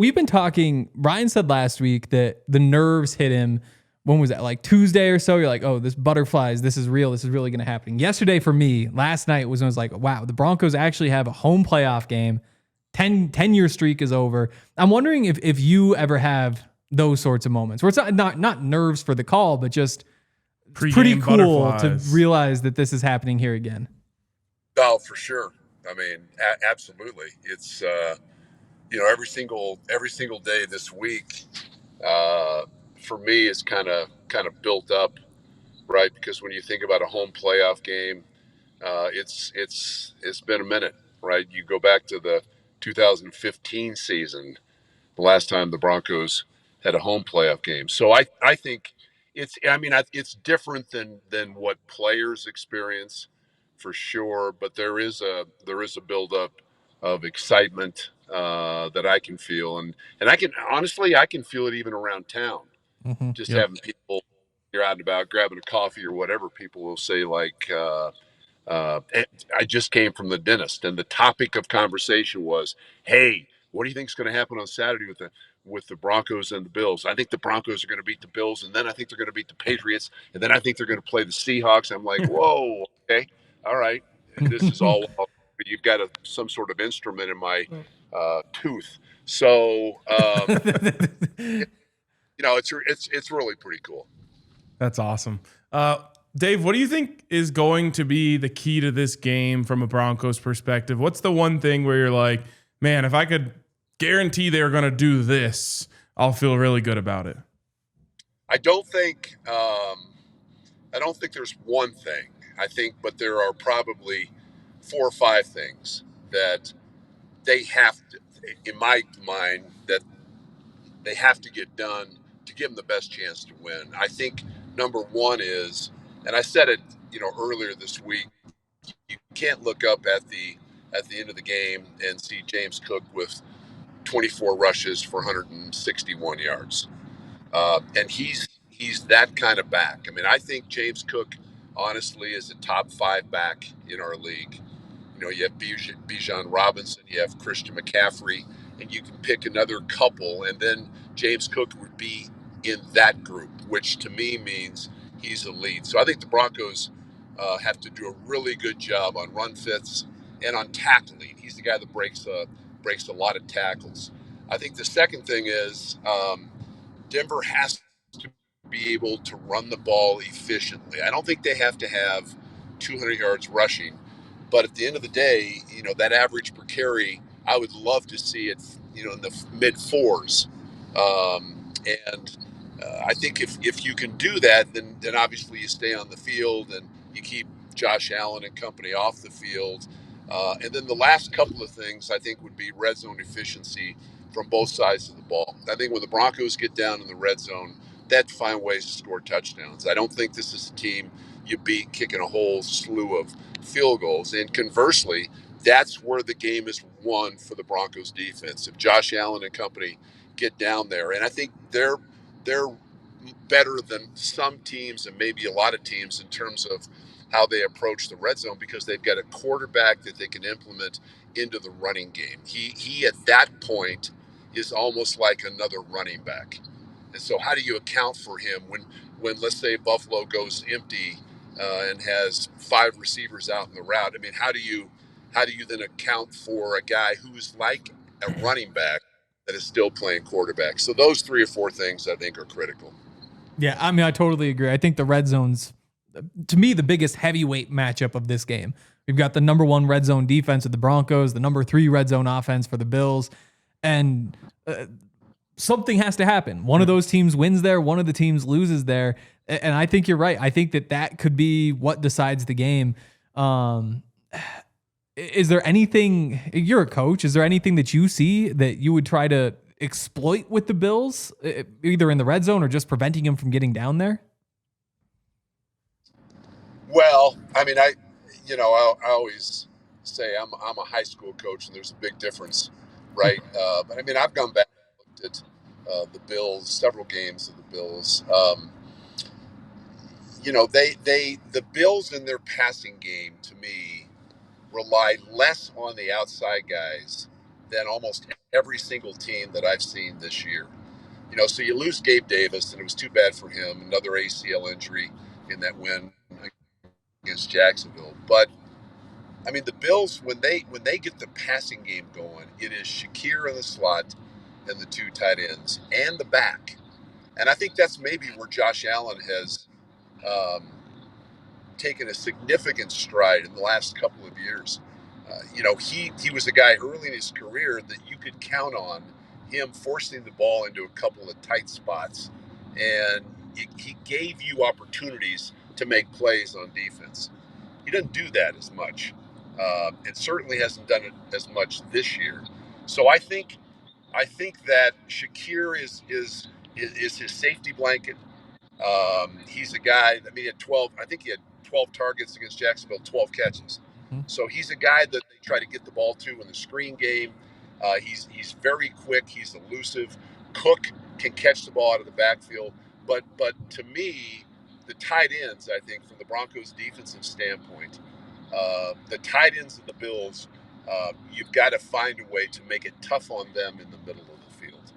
we've been talking, Ryan said last week that the nerves hit him. When was that? Like Tuesday or so? You're like, oh, this butterflies. This is real. This is really going to happen. Yesterday for me, last night was when I was like, wow, the Broncos actually have a home playoff game. 10-year streak is over. I'm wondering if you ever have those sorts of moments where it's not nerves for the call, but just it's pretty cool to realize that this is happening here again. Oh, for sure. I mean, absolutely. It's, every single day this week, for me is kind of built up, right? Because when you think about a home playoff game, it's been a minute, right? You go back to the 2015 season, the last time the Broncos had a home playoff game. So I think it's different than what players experience for sure, but there is a buildup of excitement that I can feel, and I can feel it even around town. Just having people, you're out and about grabbing a coffee or whatever, people will say like, I just came from the dentist, and the topic of conversation was, hey, what do you think is going to happen on Saturday with the Broncos and the Bills? I think the Broncos are going to beat the Bills, and then I think they're going to beat the Patriots, and then I think they're going to play the Seahawks. I'm like, whoa, okay, all right. This is all you've got some sort of instrument in my tooth. So it's really pretty cool. That's awesome. Dave, what do you think is going to be the key to this game from a Broncos perspective? What's the one thing where you're like, man, if I could guarantee they're going to do this, I'll feel really good about it? I don't think there's one thing. But there are probably 4 or 5 things that they have to, in my mind, that they have to get done to give them the best chance to win. I think number one is, and I said it, earlier this week, you can't look up at the end of the game and see James Cook with 24 rushes for 161 yards. And he's that kind of back. I mean, I think James Cook, honestly, is a top 5 back in our league. You have Bijan Robinson, you have Christian McCaffrey, and you can pick another couple, and then James Cook would be in that group, which to me means he's elite. So I think the Broncos have to do a really good job on run fits and on tackling. He's the guy that breaks a lot of tackles. I think the second thing is Denver has to be able to run the ball efficiently. I don't think they have to have 200 yards rushing, but at the end of the day, that average per carry, I would love to see it, in the mid 4s. I think if you can do that, then obviously you stay on the field and you keep Josh Allen and company off the field. And then the last couple of things I think would be red zone efficiency from both sides of the ball. I think when the Broncos get down in the red zone, they have to find ways to score touchdowns. I don't think this is a team you beat kicking a whole slew of field goals. And conversely, that's where the game is won for the Broncos defense. If Josh Allen and company get down there, and I think they're better than some teams and maybe a lot of teams in terms of how they approach the red zone, because they've got a quarterback that they can implement into the running game. He at that point is almost like another running back. And so how do you account for him when let's say Buffalo goes empty and has 5 receivers out in the route? I mean, how do you then account for a guy who's like a running back that is still playing quarterback? So those 3 or 4 things I think are critical. Yeah, I mean, I totally agree. I think the red zone's, to me, the biggest heavyweight matchup of this game. We've got the number 1 red zone defense of the Broncos, the number 3 red zone offense for the Bills, and something has to happen. One of those teams wins there, one of the teams loses there, and I think you're right. I think that could be what decides the game. Is there anything, you're a coach, is there anything that you see that you would try to exploit with the Bills, either in the red zone or just preventing them from getting down there? Well, I mean, I always say I'm a high school coach, and there's a big difference, right? But I mean, I've gone back and looked at the Bills, several games of the Bills. The Bills in their passing game, to me, rely less on the outside guys than almost every single team that I've seen this year. So you lose Gabe Davis, and it was too bad for him. Another ACL injury in that win against Jacksonville. But I mean, the Bills, when they get the passing game going, it is Shakir in the slot and the two tight ends and the back. And I think that's maybe where Josh Allen has taken a significant stride in the last couple of years. He was a guy early in his career that you could count on him forcing the ball into a couple of tight spots, and he gave you opportunities to make plays on defense. He doesn't do that as much, and certainly hasn't done it as much this year. So I think that Shakir is his safety blanket. He's a guy. I mean, he had 12. I think he had 12 targets against Jacksonville, 12 catches. So he's a guy that they try to get the ball to in the screen game. He's very quick. He's elusive. Cook can catch the ball out of the backfield. But to me, the tight ends, I think, from the Broncos' defensive standpoint, the tight ends of the Bills, you've got to find a way to make it tough on them in the middle of the field.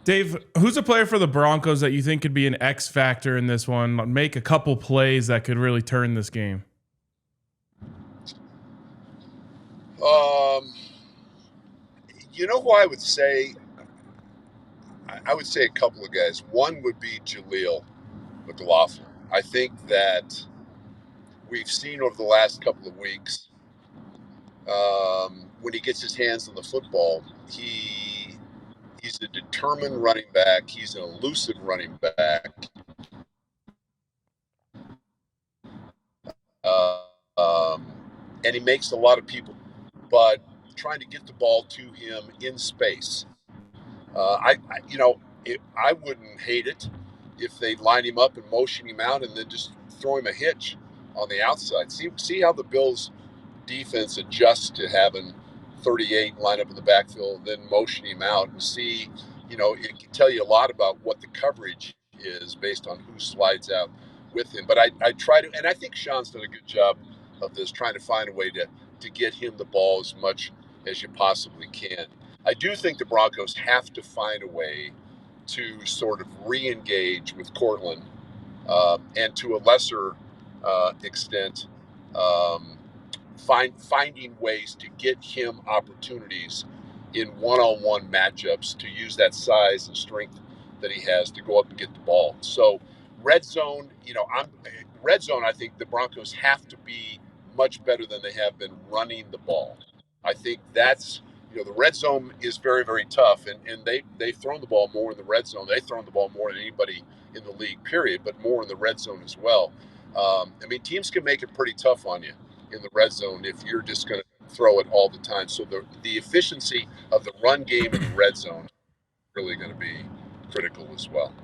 Dave, who's a player for the Broncos that you think could be an X factor in this one, make a couple plays that could really turn this game? Who I would say? I would say a couple of guys. One would be Jaleel McLaughlin. I think that we've seen over the last couple of weeks, when he gets his hands on the football, he's a determined running back. He's an elusive running back. And he makes a lot of people, but trying to get the ball to him in space. I wouldn't hate it if they line him up and motion him out and then just throw him a hitch on the outside. See how the Bills defense adjusts to having 38 line up in the backfield and then motion him out, and see, it can tell you a lot about what the coverage is based on who slides out with him. But I try to, and I think Sean's done a good job of this, trying to find a way to get him the ball as much as you possibly can. I do think the Broncos have to find a way to sort of re-engage with Cortland, and to a lesser extent, finding ways to get him opportunities in one-on-one matchups to use that size and strength that he has to go up and get the ball. So red zone, I think the Broncos have to be much better than they have been running the ball. I think that's, the red zone is very, very tough, and they've thrown the ball more in the red zone. They've thrown the ball more than anybody in the league, period, but more in the red zone as well. Teams can make it pretty tough on you in the red zone if you're just going to throw it all the time. So the efficiency of the run game in the red zone is really going to be critical as well.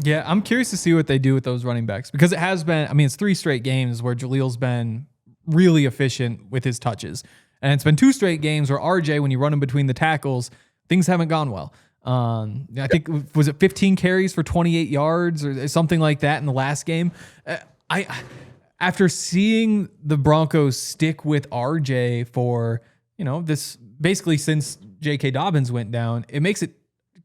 Yeah, I'm curious to see what they do with those running backs, because it has been, it's 3 straight games where Jaleel's been really efficient with his touches. And it's been 2 straight games where RJ, when you run him between the tackles, things haven't gone well. I think, was it 15 carries for 28 yards or something like that in the last game? After seeing the Broncos stick with RJ for, this basically since J.K. Dobbins went down, it makes it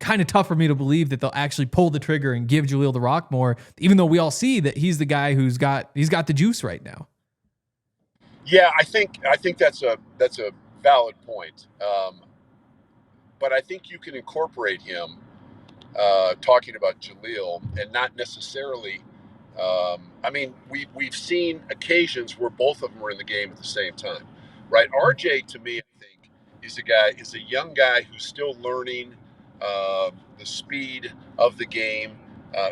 kind of tough for me to believe that they'll actually pull the trigger and give Jaleel the rock more, even though we all see that he's the guy he's got the juice right now. Yeah, I think that's a valid point. But I think you can incorporate him, talking about Jaleel, and not necessarily. We've seen occasions where both of them are in the game at the same time, right? RJ, to me, I think is a young guy who's still learning the speed of the game.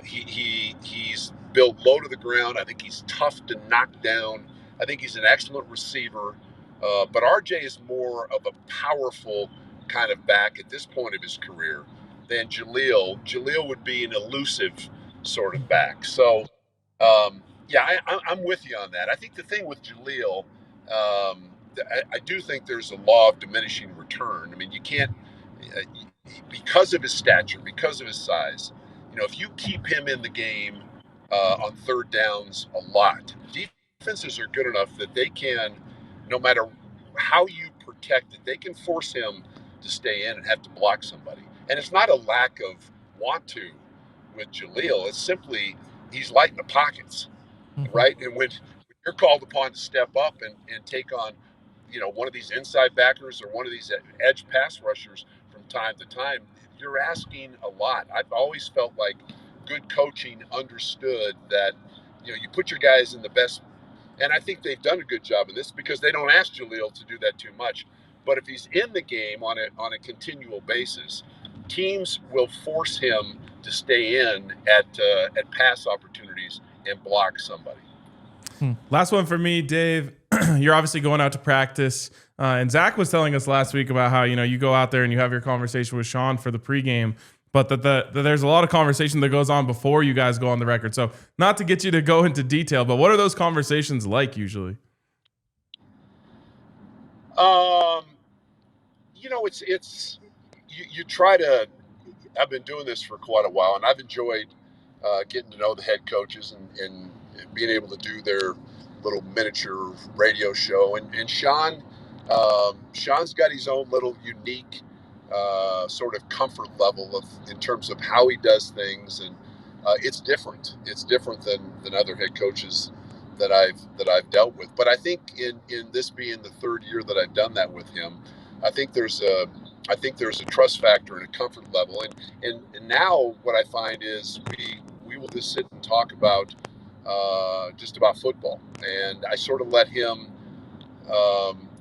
He's built low to the ground. I think he's tough to knock down. I think he's an excellent receiver, but RJ is more of a powerful kind of back at this point of his career than Jaleel. Jaleel would be an elusive sort of back. So, I'm with you on that. I think the thing with Jaleel, I do think there's a law of diminishing return. You can't, because of his stature, because of his size, if you keep him in the game on third downs a lot, defenses are good enough that they can, no matter how you protected. They can force him to stay in and have to block somebody. And it's not a lack of want to with Jaleel. It's simply he's light in the pockets, right? And when you're called upon to step up and take on, one of these inside backers or one of these edge pass rushers from time to time, you're asking a lot. I've always felt like good coaching understood that, you put your guys in the best, and I think they've done a good job of this because they don't ask Jaleel to do that too much. But if he's in the game on a continual basis, teams will force him to stay in at pass opportunities and block somebody. Last one for me, Dave. You're obviously going out to practice, and Zach was telling us last week about how you go out there and you have your conversation with Sean for the pregame, but that there's a lot of conversation that goes on before you guys go on the record. So not to get you to go into detail, but what are those conversations like usually? It's you try to. I've been doing this for quite a while, and I've enjoyed getting to know the head coaches and being able to do their little miniature radio show. And Sean's got his own little unique sort of comfort level in terms of how he does things, and it's different. It's different than other head coaches that I've dealt with. But I think in this being the third year that I've done that with him, I think there's a trust factor and a comfort level. And now what I find is we will just sit and talk about just about football. And I sort of let him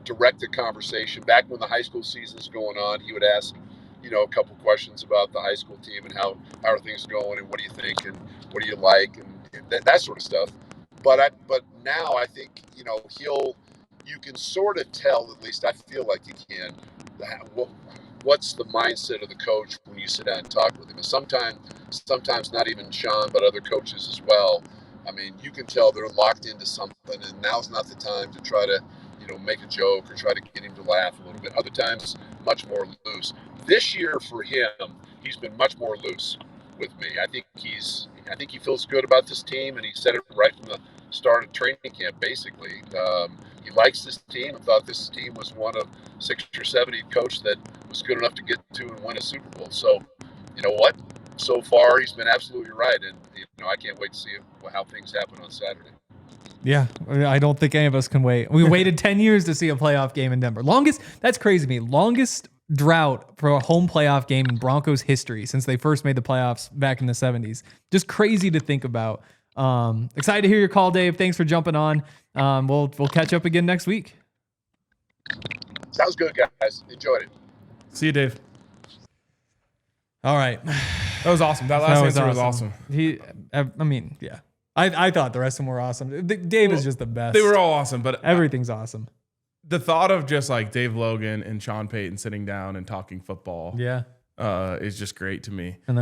direct the conversation. Back when the high school season's going on, he would ask, a couple questions about the high school team and how are things going and what do you think and what do you like and that sort of stuff. But now I think, you can sort of tell, at least I feel like you can, what's the mindset of the coach when you sit down and talk with him. And sometimes not even Sean, but other coaches as well. I mean, you can tell they're locked into something, and now's not the time to try to, make a joke or try to get him to laugh a little bit. Other times, much more loose. This year for him, he's been much more loose with me. I think he feels good about this team, and he said it right from the start of training camp. Basically, he likes this team and thought this team was one of 6 or 7 he'd coached that was good enough to get to and win a Super Bowl. So, you know what? So far, he's been absolutely right, and I can't wait to see how things happen on Saturday. Yeah, I don't think any of us can wait. We waited 10 years to see a playoff game in Denver. That's crazy to me. Longest drought for a home playoff game in Broncos history since they first made the playoffs back in the 70s. Just crazy to think about. Excited to hear your call, Dave. Thanks for jumping on. We'll catch up again next week. Sounds good, guys. Enjoyed it. See you, Dave. All right. That was awesome. That last answer was awesome. Yeah. I thought the rest of them were awesome. Dave is just the best. They were all awesome, but everything's awesome. The thought of just like Dave Logan and Sean Payton sitting down and talking football, is just great to me. And then